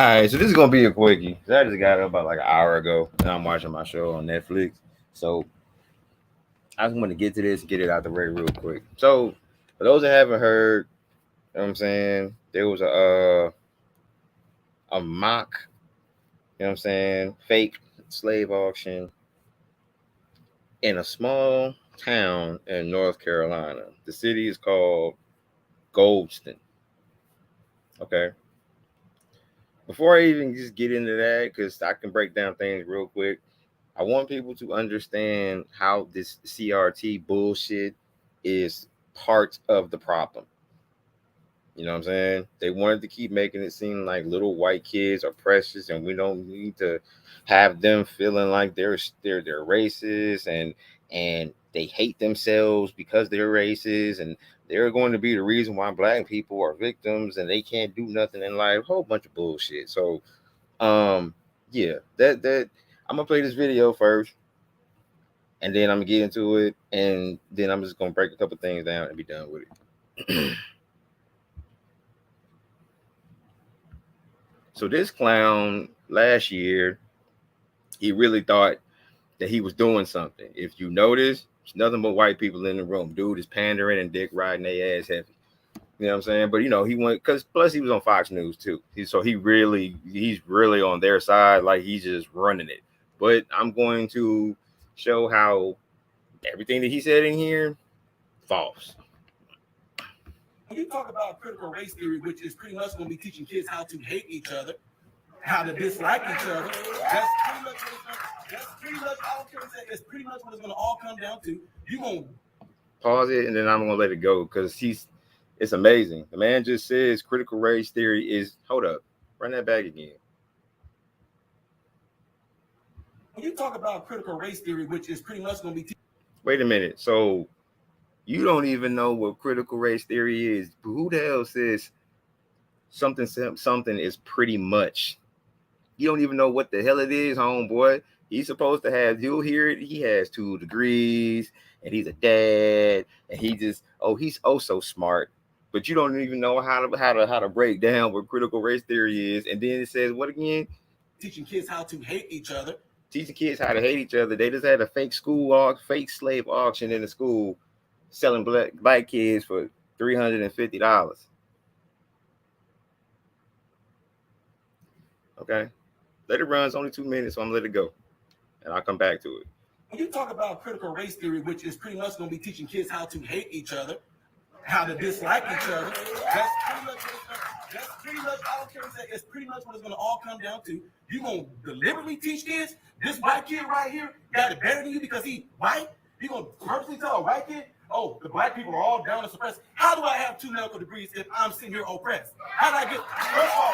right, so this is gonna be a quickie. I just got up about like an hour ago, and I'm watching my show on Netflix. So I just want to get to this, get it out the way real quick. So for those that haven't heard, you know what I'm saying, there was a mock, you know what I'm saying, fake slave auction in a small town in North Carolina. The city is called Goldston. Okay. Before I even just get into that, because I can break down things real quick, I want people to understand how this CRT bullshit is part of the problem. You know what I'm saying? They wanted to keep making it seem like little white kids are precious, and we don't need to have them feeling like they're racist and they hate themselves because they're racist, and they're going to be the reason why black people are victims and they can't do nothing in life. A whole bunch of bullshit. So, yeah, that I'm gonna play this video first, and then I'm gonna get into it, and then I'm just gonna break a couple things down and be done with it. So this clown last year, he really thought that he was doing something. If you notice, there's nothing but white people in the room. Dude is pandering and dick riding their ass heavy. You know what I'm saying? But you know, he went because plus he was on Fox News too. So he's really on their side, like he's just running it. But I'm going to show how everything that he said in here, false. When you talk about critical race theory, which is pretty much going to be teaching kids how to hate each other, how to dislike each other, that's pretty much I don't care what it's pretty much what it's going to all come down to. You going to pause it, and then I'm going to let it go because it's amazing. The man just says critical race theory is, hold up, run that back again. When you talk about critical race theory, which is pretty much going to be wait a minute. So you don't even know what critical race theory is. Who the hell says something is pretty much? You don't even know what the hell it is, homeboy. He's supposed to have, you'll hear it, he has 2 degrees, and he's a dad, and he's so smart. But you don't even know how to break down what critical race theory is. And then it says what again? Teaching kids how to hate each other. Teaching kids how to hate each other. They just had a fake slave auction in the school, selling black kids for $350. Okay, let it run. It's only 2 minutes, so I'm gonna let it go, and I'll come back to it. When you talk about critical race theory, which is pretty much going to be teaching kids how to hate each other, how to dislike each other, that's pretty much I don't care what it's pretty much what it's going to all come down to. You going to deliberately teach kids this white kid right here got it better than you because he white? You going to purposely tell a white kid, oh, the black people are all down and suppressed? How do I have 2 medical degrees if I'm sitting here oppressed? How do I get, first of all,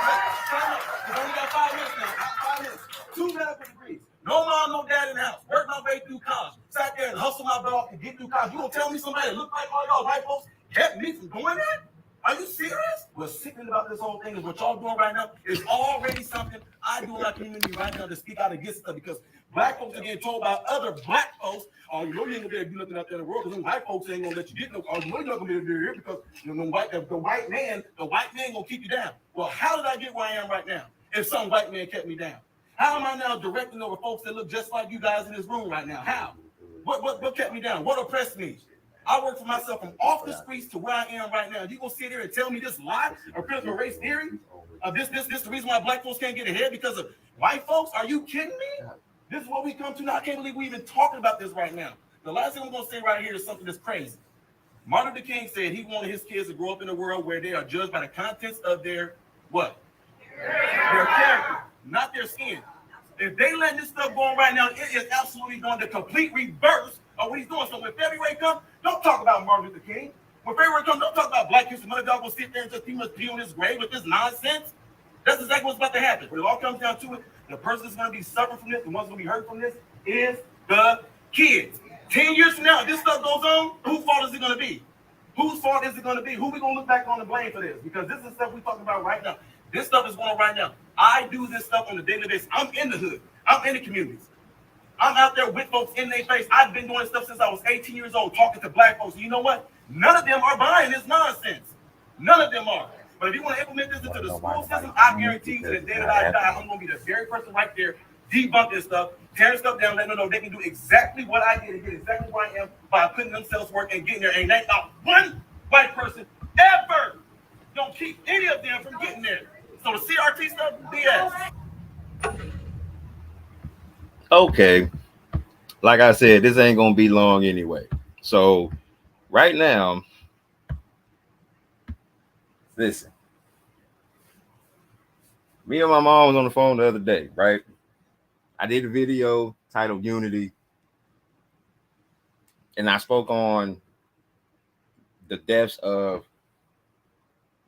we only got 5 minutes now, 5 minutes, 2 medical degrees. No mom, no dad in the house. Worked my way through college. Sat there and hustled my butt off to get through college. You gonna tell me somebody that look like all y'all white folks kept me from doing that? Are you serious? What's sickening about this whole thing is what y'all doing right now is already something I do in our community right now to speak out against stuff because black folks are getting told by other black folks, oh, you know you ain't gonna be able to do nothing out there in the world because them white folks ain't gonna let you get no, or you know you're not gonna be able to do it here because you know, the white man gonna keep you down. Well, how did I get where I am right now if some white man kept me down? How am I now directing over folks that look just like you guys in this room right now? How? What kept me down? What oppressed me? I work for myself from off the streets to where I am right now. You gonna sit here and tell me this lie of critical race theory? This the reason why black folks can't get ahead because of white folks? Are you kidding me? This is what we come to now. I can't believe we even talking about this right now. The last thing I'm gonna say right here is something that's crazy. Martin Luther King said he wanted his kids to grow up in a world where they are judged by the contents of their what? Their character, not their skin. If they let this stuff go on right now, it is absolutely going to complete reverse of what he's doing. So when February comes, don't talk about Martin Luther King. When February comes, don't talk about Black History Month. Y'all gonna sit there and just pretty much pee on his grave with this nonsense. That's exactly what's about to happen. When it all comes down to it, the person that's going to be suffering from this, the one's going to be hurt from this, is the kids. 10 years from now, if this stuff goes on, whose fault is it going to be? Whose fault is it going to be? Who we going to look back on the blame for this? Because this is stuff we're talking about right now. This stuff is going on right now. I do this stuff on a daily basis. I'm in the hood. I'm in the communities. I'm out there with folks in their face. I've been doing stuff since I was 18 years old, talking to black folks. You know what? None of them are buying this nonsense. None of them are. But if you want to implement this into the school system, I guarantee you to the day that I die, I'm going to be the very person right there debunking stuff, tearing stuff down, letting them know they can do exactly what I did and get exactly where I am by putting themselves work and getting there. And ain't not one white person ever don't keep any of them from getting there. So the CRT stuff, BS. Okay, like I said, this ain't gonna be long anyway. So right now, listen. Me and my mom was on the phone the other day, right? I did a video titled Unity, and I spoke on the deaths of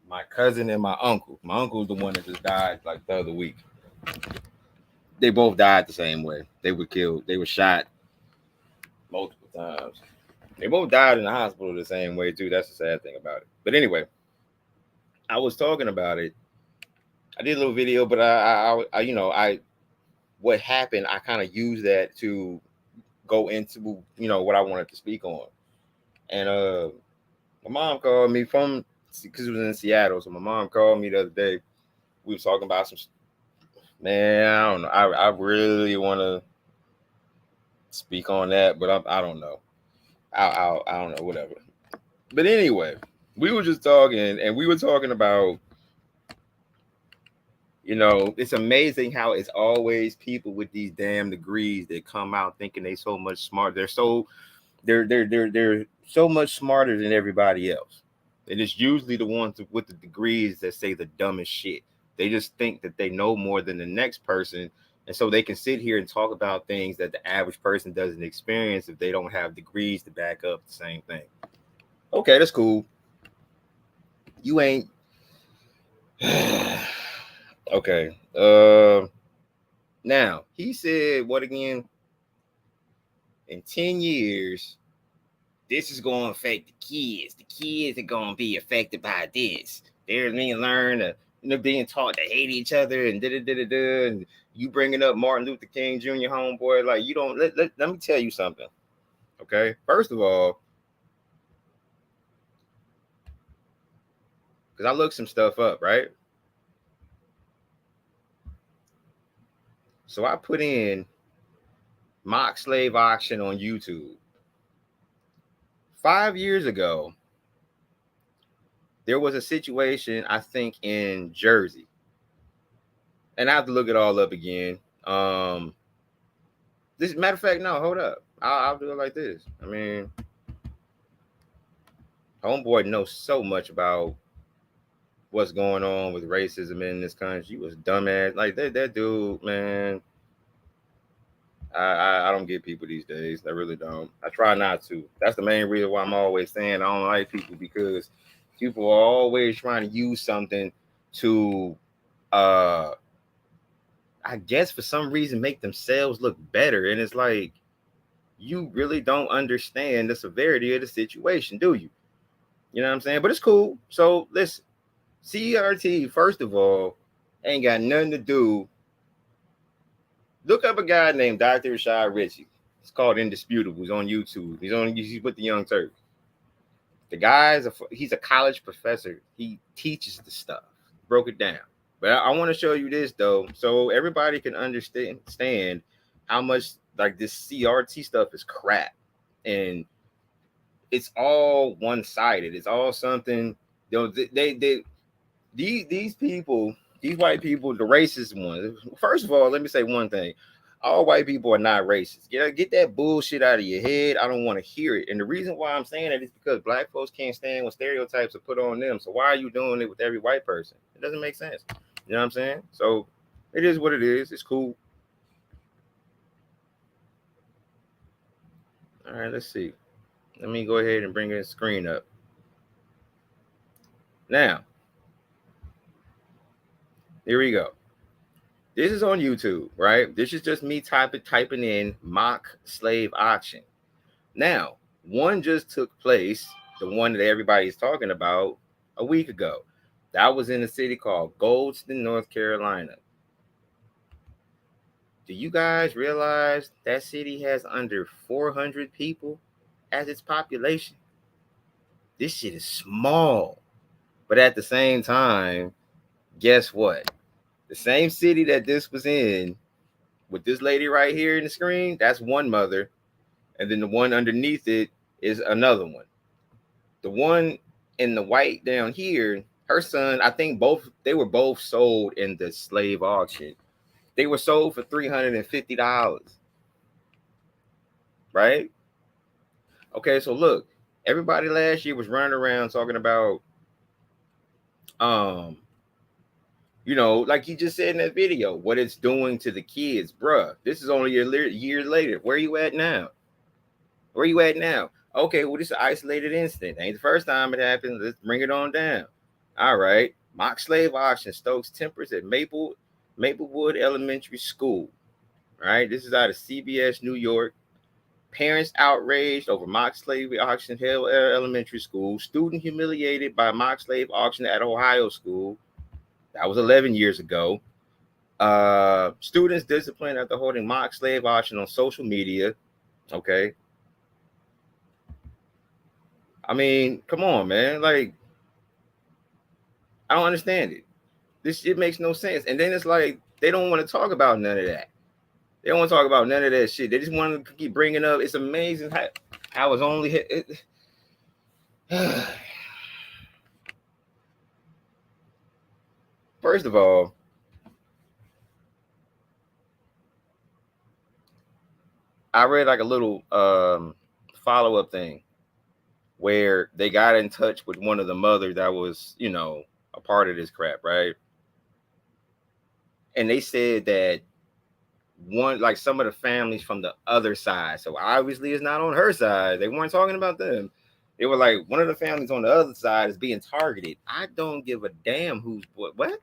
my cousin and my uncle. My uncle's the one that just died like the other week. They both died the same way. They were killed. They were shot multiple times. They both died in the hospital the same way too. That's the sad thing about it. But anyway, I was talking about it. I did a little video, but I what happened. I kind of used that to go into what I wanted to speak on. And my mom called me from because it was in Seattle. So my mom called me the other day. We were talking about some. Man, I don't know. I really want to speak on that, but I don't know. I don't know. Whatever. But anyway, we were just talking, and we were talking about. It's amazing how it's always people with these damn degrees that come out thinking they so much smart. They're so much smarter than everybody else. And it's usually the ones with the degrees that say the dumbest shit. They just think that they know more than the next person. And so they can sit here and talk about things that the average person doesn't experience if they don't have degrees to back up the same thing. Okay, that's cool. You ain't. Okay. Now, he said, what again? In 10 years, this is going to affect the kids. The kids are going to be affected by this. They're being learned, being taught to hate each other and da-da-da-da-da. And you bringing up Martin Luther King Jr. homeboy, like you don't, let me tell you something. Okay. First of all, because I looked some stuff up, right? So I put in mock slave auction on YouTube. 5 years ago, there was a situation, I think, in Jersey. And I have to look it all up again. This matter of fact, no, hold up. I'll do it like this. I mean, homeboy knows so much about what's going on with racism in this country. He was dumbass. Like that dude, man. I don't get people these days. I really don't. I try not to. That's the main reason why I'm always saying I don't like people, because people are always trying to use something to I guess for some reason make themselves look better. And it's like, you really don't understand the severity of the situation, do you? You know what I'm saying? But it's cool. So listen, CRT, first of all, ain't got nothing to do. Look up a guy named Dr. Rashad Ritchie. It's called Indisputable. He's on YouTube. He's with the Young Turks. The guy's he's a college professor. He teaches the stuff. Broke it down. But I want to show you this though, so everybody can understand how much like this CRT stuff is crap, and it's all one-sided. It's all something. These people, these white people, the racist ones. First of all, let me say one thing: all white people are not racist. Get that bullshit out of your head. I don't want to hear it. And the reason why I'm saying that is because black folks can't stand when stereotypes are put on them. So why are you doing it with every white person? It doesn't make sense. You know what I'm saying? So it is what it is. It's cool. All right, let's see. Let me go ahead and bring the screen up. Now, here we go. This is on YouTube, right? This is just me typing in mock slave auction. Now, one just took place, the one that everybody's talking about, a week ago. That was in a city called Goldston, North Carolina. Do you guys realize that city has under 400 people as its population? This shit is small. But at the same time, guess what? The same city that this was in, with this lady right here in the screen, that's one mother. And then the one underneath it is another one. The one in the white down here, her son, I think they were both sold in the slave auction. They were sold for $350, right? Okay, so look, everybody last year was running around talking about, um, like you just said in that video, what it's doing to the kids, bruh. This is only a year later. Where you at now? Where you at now? Okay, well, this is an isolated incident. Ain't the first time it happened. Let's bring it on down. All right. Mock slave auction stokes tempers at Maplewood Elementary School. All right. This is out of CBS, New York. Parents outraged over mock slave auction held at elementary school. Student humiliated by mock slave auction at Ohio school. That was 11 years ago. Students disciplined after holding mock slave auction on social media. Okay. I mean, come on, man. Like, I don't understand it. This shit makes no sense. And then it's like they don't want to talk about none of that. They don't want to talk about none of that shit. They just want to keep bringing up. It's amazing how it's only hit. First of all, I read like a little follow-up thing where they got in touch with one of the mothers that was, a part of this crap, right? And they said that some of the families from the other side, so obviously it's not on her side. They weren't talking about them. They were like, one of the families on the other side is being targeted. I don't give a damn who's what.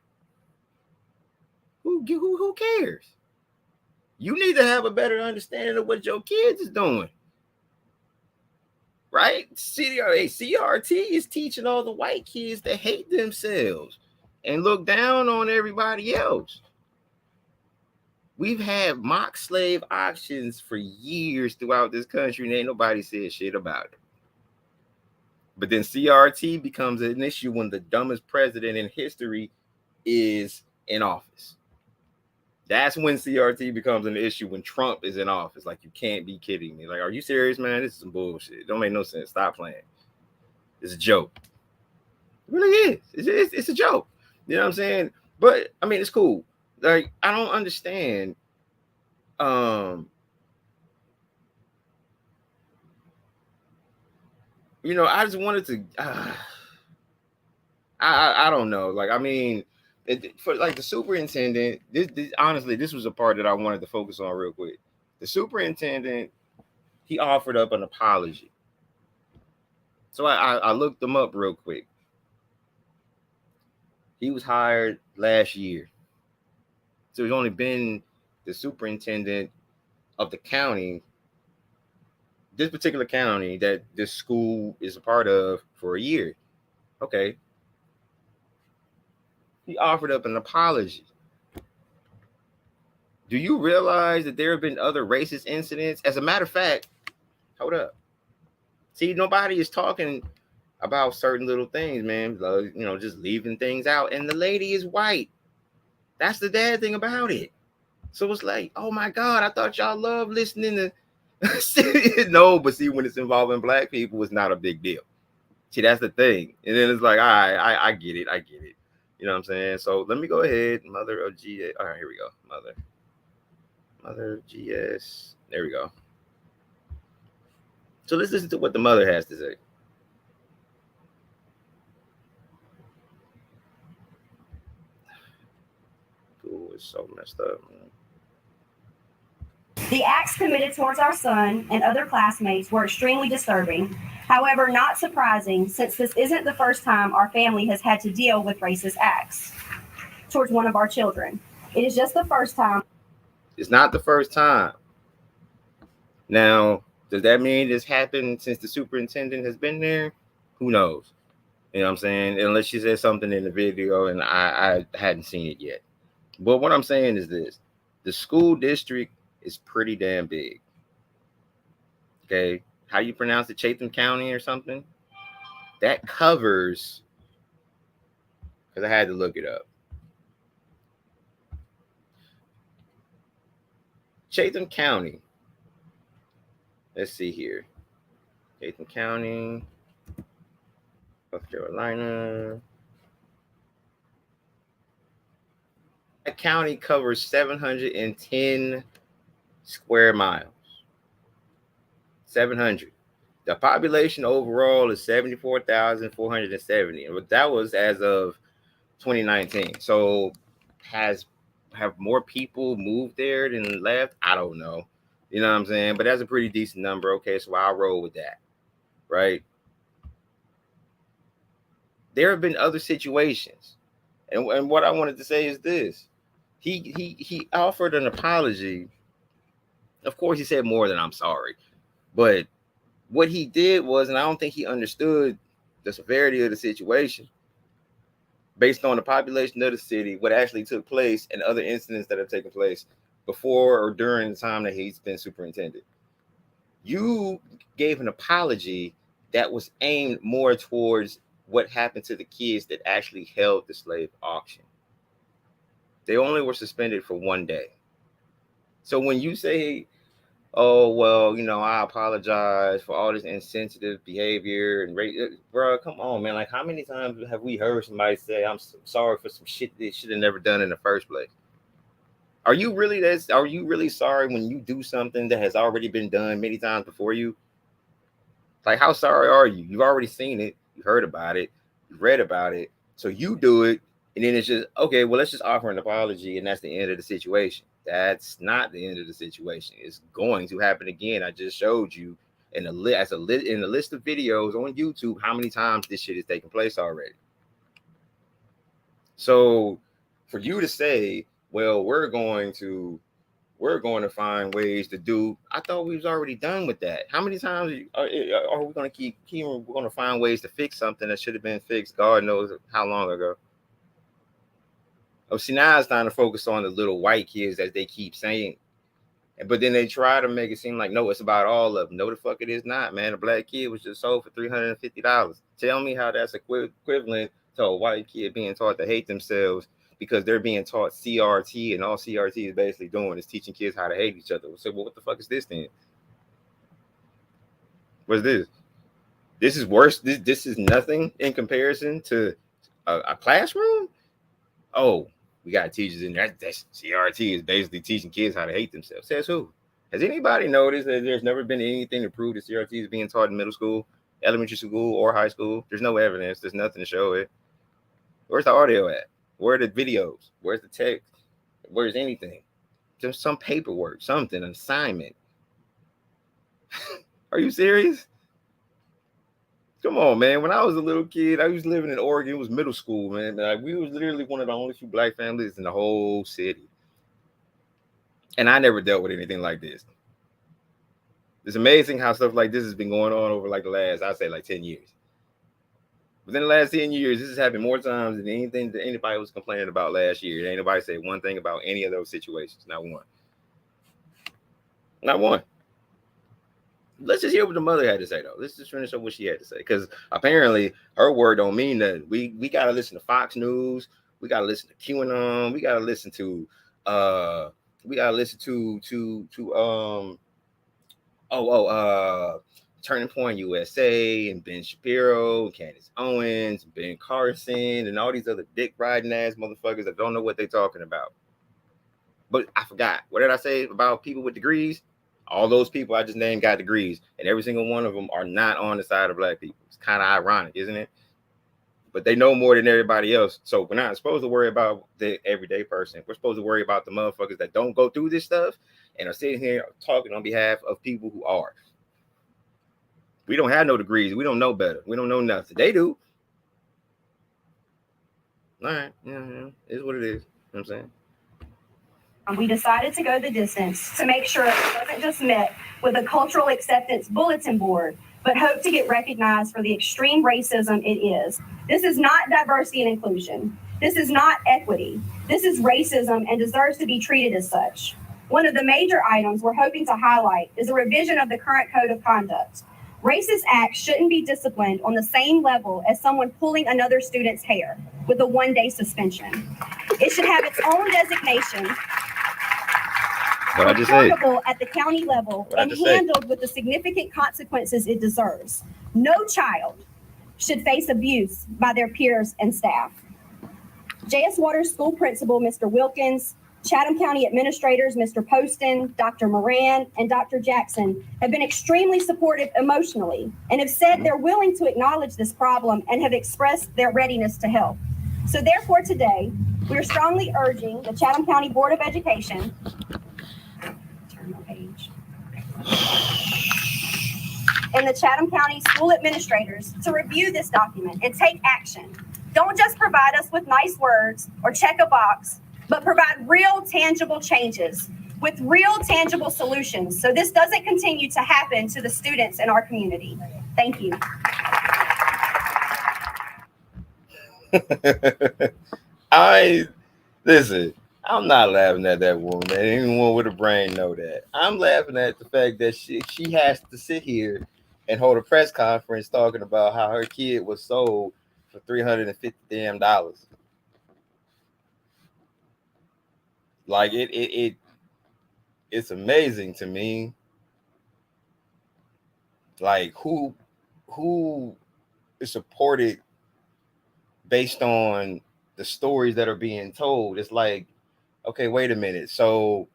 Who cares? You need to have a better understanding of what your kids is doing. Right? CRT is teaching all the white kids to hate themselves and look down on everybody else. We've had mock slave auctions for years throughout this country, and ain't nobody said shit about it. But then CRT becomes an issue when the dumbest president in history is in office. That's when CRT becomes an issue, when Trump is in office. Like, you can't be kidding me. Like, are you serious, man? This is some bullshit. It don't make no sense. Stop playing. It's a joke. It really is. It's a joke. You know what I'm saying? But I mean, it's cool. Like, I don't understand. I just wanted to. I don't know. Like, I mean, for like the superintendent, this honestly, this was a part that I wanted to focus on real quick. The superintendent, he offered up an apology. So I looked him up real quick. He was hired last year. So he's only been the superintendent of the county, this particular county that this school is a part of, for a year. Okay. He offered up an apology. Do you realize that there have been other racist incidents? As a matter of fact, hold up. See, nobody is talking about certain little things, man. Just leaving things out. And the lady is white. That's the bad thing about it. So it's like, oh my God, I thought y'all loved listening to. No, but see, when it's involving black people, it's not a big deal. See, that's the thing. And then it's like, all right, I get it. You know what I'm saying? So let me go ahead. Mother of GS. All right, here we go. Mother of GS. There we go. So let's listen to what the mother has to say. Ooh, it's so messed up, man. The acts committed towards our son and other classmates were extremely disturbing. However, not surprising, since this isn't the first time our family has had to deal with racist acts towards one of our children. It is just the first time. It's not the first time. Now, does that mean this happened since the superintendent has been there? Who knows? You know what I'm saying? Unless she said something in the video and I hadn't seen it yet. But what I'm saying is this. The school district is pretty damn big. Okay? How do you pronounce it? Chatham County or something? That covers because I had to look it up. Chatham County. Let's see here. Chatham County, North Carolina. That county covers 710 square miles. 700. The population overall is 74,470. But that was as of 2019. So have more people moved there than left? I don't know. You know what I'm saying? But that's a pretty decent number. Okay, so I'll roll with that. Right? There have been other situations. And what I wanted to say is this. He offered an apology. Of course, he said more than I'm sorry. But what he did was, and I don't think he understood the severity of the situation based on the population of the city, what actually took place, and other incidents that have taken place before or during the time that he's been superintendent. You gave an apology that was aimed more towards what happened to the kids that actually held the slave auction. They only were suspended for 1 day. So when you say, oh, well, you know, I apologize for all this insensitive behavior and bro, come on, man. Like, how many times have we heard somebody say, I'm sorry for some shit they should have never done in the first place? Are you really sorry when you do something that has already been done many times before you? Like, how sorry are you? You've already seen it. You heard about it. You read about it. So you do it. And then it's just, okay, well, let's just offer an apology. And that's the end of the situation. That's not the end of the situation. It's going to happen again. I just showed you in the list of videos on YouTube how many times this shit has taken place already. So for you to say, well, we're going to find ways to do. I thought we was already done with that. How many times are we going to we're going to find ways to fix something that should have been fixed God knows how long ago? Oh, see, now it's time to focus on the little white kids, as they keep saying. But then they try to make it seem like, no, it's about all of them. No, the fuck it is not, man. A black kid was just sold for $350. Tell me how that's equivalent to a white kid being taught to hate themselves because they're being taught CRT, and all CRT is basically doing is teaching kids how to hate each other. So, well, what the fuck is this then? What's this? This is worse. This is nothing in comparison to a classroom. Oh, we got teachers in there. That's CRT is basically teaching kids how to hate themselves. Says who? Has anybody noticed that there's never been anything to prove that CRT is being taught in middle school, elementary school, or high school? There's no evidence. There's nothing to show it. Where's the audio at? Where are the videos? Where's the text? Where's anything? Just some paperwork, something, an assignment. Are you serious? Come on, man. When I was a little kid, I was living in Oregon. It was middle school, man. Like, we was literally one of the only few black families in the whole city. And I never dealt with anything like this. It's amazing how stuff like this has been going on over like the last, I'd say, like 10 years. Within the last 10 years, this has happened more times than anything that anybody was complaining about last year. Ain't nobody said one thing about any of those situations. Not one. Not one. Let's just hear what the mother had to say, though. Let's just finish up what she had to say, because apparently her word don't mean that. We gotta listen to Fox News. We gotta listen to QAnon. We gotta listen to Turning Point USA and Ben Shapiro, and Candace Owens, and Ben Carson, and all these other dick riding ass motherfuckers that don't know what they're talking about. But I forgot. What did I say about people with degrees? All those people I just named got degrees, and every single one of them are not on the side of black people. It's kind of ironic, isn't it? But they know more than everybody else. So we're not supposed to worry about the everyday person. We're supposed to worry about the motherfuckers that don't go through this stuff and are sitting here talking on behalf of people who are. We don't have no degrees. We don't know better. We don't know nothing. They do. All right. Yeah. It's what it is. You know what I'm saying? We decided to go the distance to make sure it wasn't just met with a cultural acceptance bulletin board, but hope to get recognized for the extreme racism it is. This is not diversity and inclusion. This is not equity. This is racism and deserves to be treated as such. One of the major items we're hoping to highlight is a revision of the current code of conduct. Racist acts shouldn't be disciplined on the same level as someone pulling another student's hair with a 1-day suspension. It should have its own designation, reportable at the county level, and handled with the significant consequences it deserves. No child should face abuse by their peers and staff. J.S. Waters School Principal, Mr. Wilkins, Chatham County administrators, Mr. Poston, Dr. Moran, and Dr. Jackson have been extremely supportive emotionally and have said they're willing to acknowledge this problem and have expressed their readiness to help. So therefore today, we are strongly urging the Chatham County Board of Education, turn my page, and the Chatham County school administrators to review this document and take action. Don't just provide us with nice words or check a box, but provide real tangible changes with real tangible solutions so this doesn't continue to happen to the students in our community. Thank you. Listen, I'm not laughing at that woman. Anyone with a brain know that. I'm laughing at the fact that she has to sit here and hold a press conference talking about how her kid was sold for $350 damn. Like it's amazing to me. Like who is supported based on the stories that are being told. It's like, okay, wait a minute. So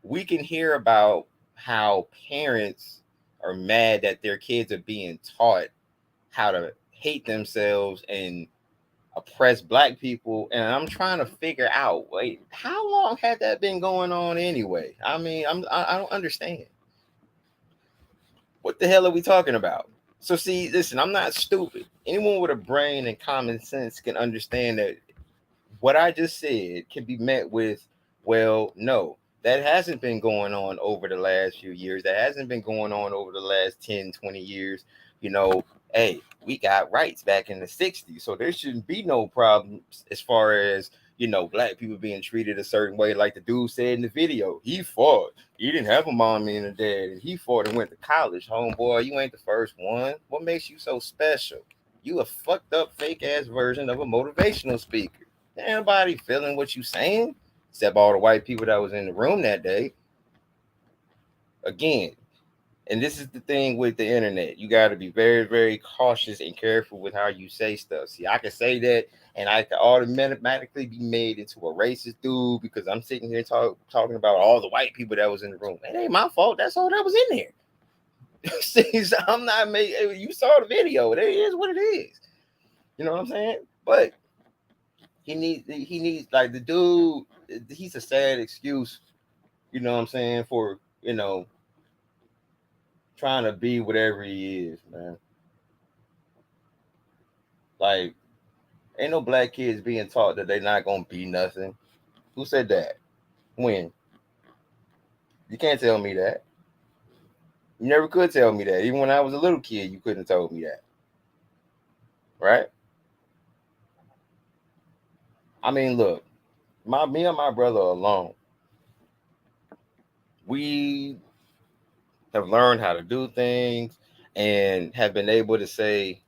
we can hear about how parents are mad that their kids are being taught how to hate themselves and oppress black people, and I'm trying to figure out, wait, how long had that been going on anyway? I mean, I don't understand. What the hell are we talking about? So see, listen, I'm not stupid. Anyone with a brain and common sense can understand that what I just said can be met with, well, no, that hasn't been going on over the last few years. That hasn't been going on over the last 10, 20 years. You know, hey, we got rights back in the 60s. So there shouldn't be no problems as far as, you know, black people being treated a certain way. Like the dude said in the video, he fought. He didn't have a mommy and a dad. And he fought and went to college. Homeboy, you ain't the first one. What makes you so special? You a fucked up fake ass version of a motivational speaker. Anybody feeling what you saying, except all the white people that was in the room that day. Again, and this is the thing with the internet. You got to be very, very cautious and careful with how you say stuff. See, I can say that, and I can automatically be made into a racist dude because I'm sitting here talking about all the white people that was in the room. It ain't my fault. That's all that was in there. See, so I'm not making. You saw the video. It is what it is. You know what I'm saying? But he needs like the dude. He's a sad excuse. You know what I'm saying, for, you know, trying to be whatever he is, man. Like, ain't no black kids being taught that they're not gonna be nothing. Who said that? When? You can't tell me that. You never could tell me that. Even when I was a little kid, you couldn't have told me that. Right? I mean, look, me and my brother alone, we have learned how to do things and have been able to say,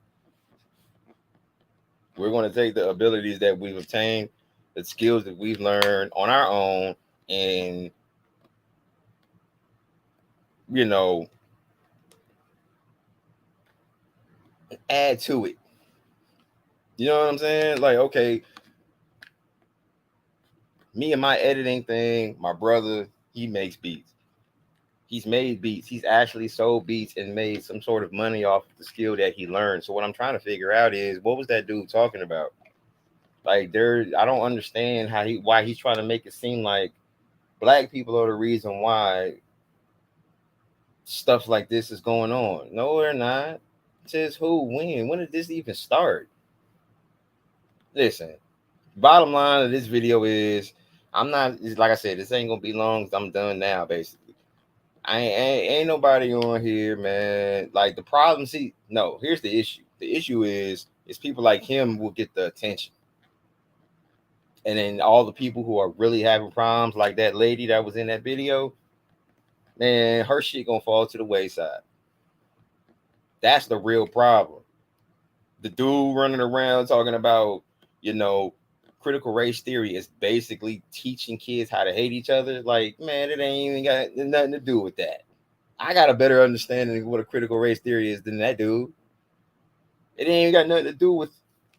we're going to take the abilities that we've obtained, the skills that we've learned on our own, and, you know, add to it. You know what I'm saying? Like, okay, me and my editing thing, my brother, he makes beats. He's made beats. He's actually sold beats and made some sort of money off the skill that he learned. So what I'm trying to figure out is, what was that dude talking about? Like, I don't understand why he's trying to make it seem like black people are the reason why stuff like this is going on. No, they're not. It says who, when did this even start? Listen, bottom line of this video is, I'm not, like I said, this ain't gonna be long. I'm done now, basically. I ain't nobody on here, man. Like, the problem, here's the issue. The issue is people like him will get the attention. And then all the people who are really having problems, like that lady that was in that video, man, her shit gonna fall to the wayside. That's the real problem. The dude running around talking about, you know, critical race theory is basically teaching kids how to hate each other. Like, man, it ain't even got nothing to do with that. I got a better understanding of what a critical race theory is than that dude. It ain't even got nothing to do with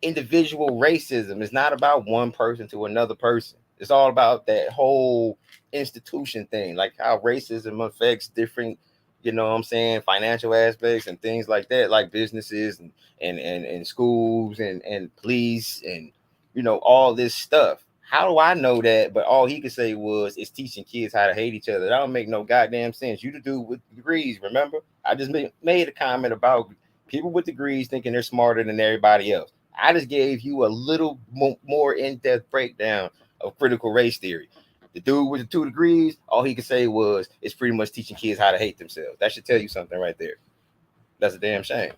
individual racism. It's not about one person to another person. It's all about that whole institution thing, like how racism affects different, you know what I'm saying, financial aspects and things like that, like businesses and schools and police and, you know, all this stuff. How do I know that? But all he could say was it's teaching kids how to hate each other. That don't make no goddamn sense. You to do with degrees, remember? I just made a comment about people with degrees thinking they're smarter than everybody else. I just gave you a little more in-depth breakdown of critical race theory. The dude with the 2 degrees, all he could say was it's pretty much teaching kids how to hate themselves. That should tell you something right there. That's a damn shame.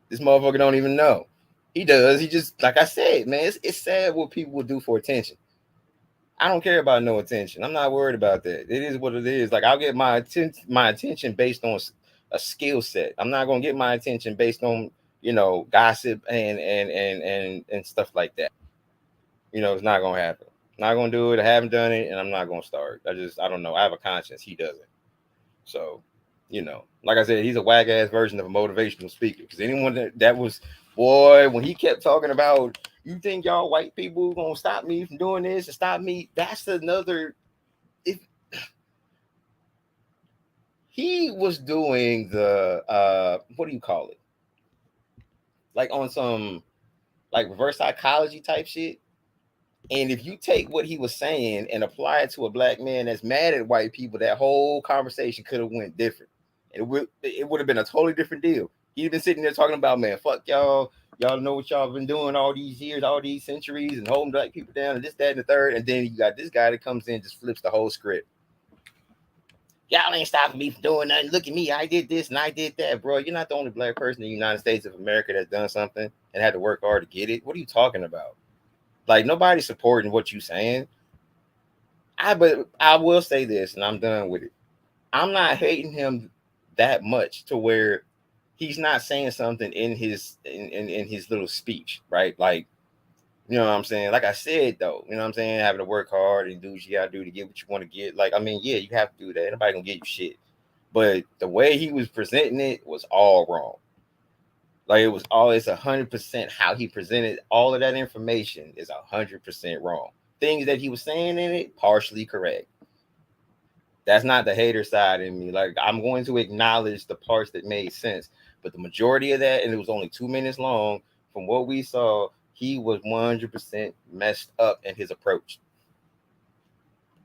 This motherfucker don't even know. He does. He just, like I said, man, it's sad what people will do for attention. I don't care about no attention. I'm not worried about that. It is what it is. Like I'll get my attention based on a skill set. I'm not gonna get my attention based on, you know, gossip and stuff like that. You know, it's not gonna happen. Not gonna do it. I haven't done it, and I'm not gonna start. I don't know. I have a conscience. He doesn't. So, you know, like I said, he's a whack ass version of a motivational speaker. Because anyone that was, boy, when he kept talking about, you think y'all white people gonna stop me from doing this and stop me? That's another. If he was doing the what do you call it? Like on some like reverse psychology type shit. And if you take what he was saying and apply it to a black man that's mad at white people, that whole conversation could have went different. It would have been a totally different deal. He'd been sitting there talking about, man, fuck y'all. Y'all know what y'all been doing all these years, all these centuries, and holding black people down, and this, that, and the third. And then you got this guy that comes in, just flips the whole script. Y'all ain't stopping me from doing nothing. Look at me. I did this and I did that, bro. You're not the only black person in the United States of America that's done something and had to work hard to get it. What are you talking about? Like, nobody's supporting what you saying. But I will say this, and I'm done with it. I'm not hating him that much to where he's not saying something in his little speech, right? Like, you know what I'm saying? Like I said, though, you know what I'm saying? Having to work hard and do what you gotta do to get what you want to get. Like, I mean, yeah, you have to do that. Nobody gonna get you shit. But the way he was presenting it was all wrong. Like, it was always 100% how he presented all of that information is 100% wrong. Things that he was saying in it, partially correct. That's not the hater side in me. Like, I'm going to acknowledge the parts that made sense, but the majority of that, and it was only 2 minutes long, from what we saw, he was 100% messed up in his approach.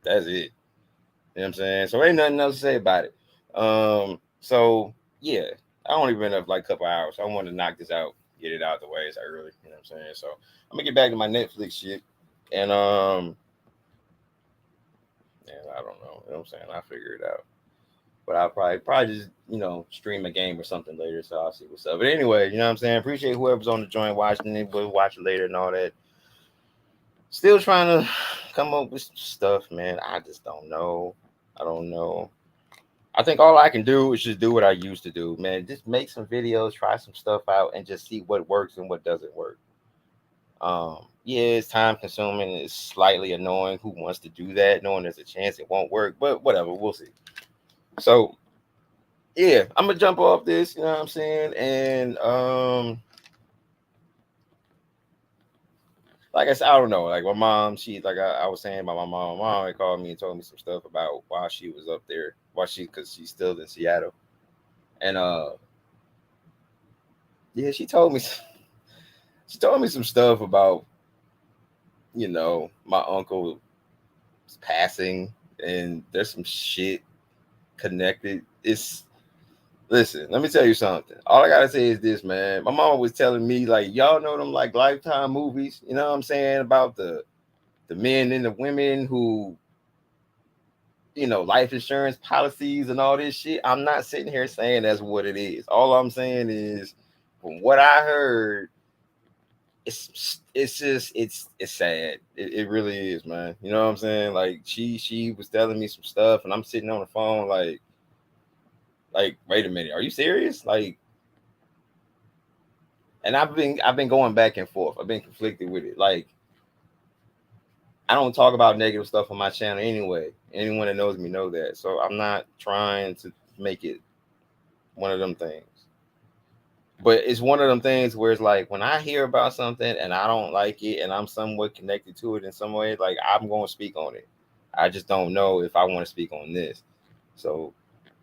That's it. You know what I'm saying? So ain't nothing else to say about it. So yeah, I only been up like a couple hours. I want to knock this out, get it out the way as early. You know what I'm saying? So I'm gonna get back to my Netflix shit, and and I don't know. You know what I'm saying? I'll figure it out. But I'll probably just, you know, stream a game or something later. So I'll see what's up. But anyway, you know what I'm saying? Appreciate whoever's on the joint watching it. We'll watch it later and all that. Still trying to come up with stuff, man. I just don't know. I don't know. I think all I can do is just do what I used to do, man. Just make some videos, try some stuff out, and just see what works and what doesn't work. Yeah, it's time consuming. It's slightly annoying. Who wants to do that, knowing there's a chance it won't work? But whatever, we'll see. So yeah, I'm gonna jump off this. You know what I'm saying? And like I said, I don't know. Like my mom, she like I was saying about my mom. My mom had called me and told me some stuff about why she was up there, because she's still in Seattle, and yeah, she told me some stuff about, you know, my uncle passing, and there's some shit connected. It's Listen, let me tell you something. All I gotta say is this, man. My mama was telling me, like, y'all know them like Lifetime movies, you know what I'm saying, about the men and the women who, you know, life insurance policies and all this shit. I'm not sitting here saying that's what it is. All I'm saying is, from what I heard, it's sad. It really is, man. You know what I'm saying? Like she was telling me some stuff, and I'm sitting on the phone Like, wait a minute, are you serious? Like, and I've been going back and forth. I've been conflicted with it. Like, I don't talk about negative stuff on my channel anyway. Anyone that knows me know that. So I'm not trying to make it one of them things. But it's one of them things where it's like when I hear about something and I don't like it and I'm somewhat connected to it in some way, like I'm going to speak on it. I just don't know if I want to speak on this. So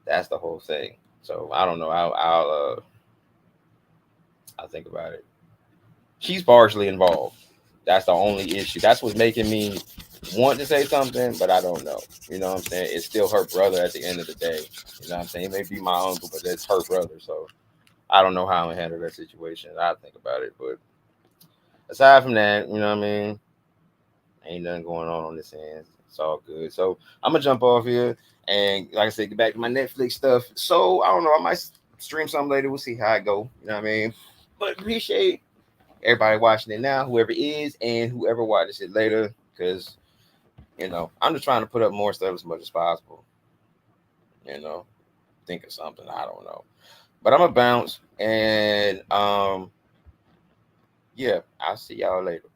that's the whole thing. So I don't know. I'll think about it. She's partially involved. That's the only issue. That's what's making me want to say something, but I don't know. You know what I'm saying? It's still her brother at the end of the day. You know what I'm saying? It may be my uncle, but that's her brother. So I don't know how I'm gonna handle that situation. I think about it, but aside from that, you know what I mean? Ain't nothing going on this end. It's all good. So I'm gonna jump off here and, like I said, get back to my Netflix stuff. So I don't know. I might stream something later. We'll see how I go. You know what I mean? But appreciate everybody watching it now, whoever is and whoever watches it later, because I'm just trying to put up more stuff as much as possible. Think of something. I don't know. But I'm gonna bounce and yeah, I'll see y'all later.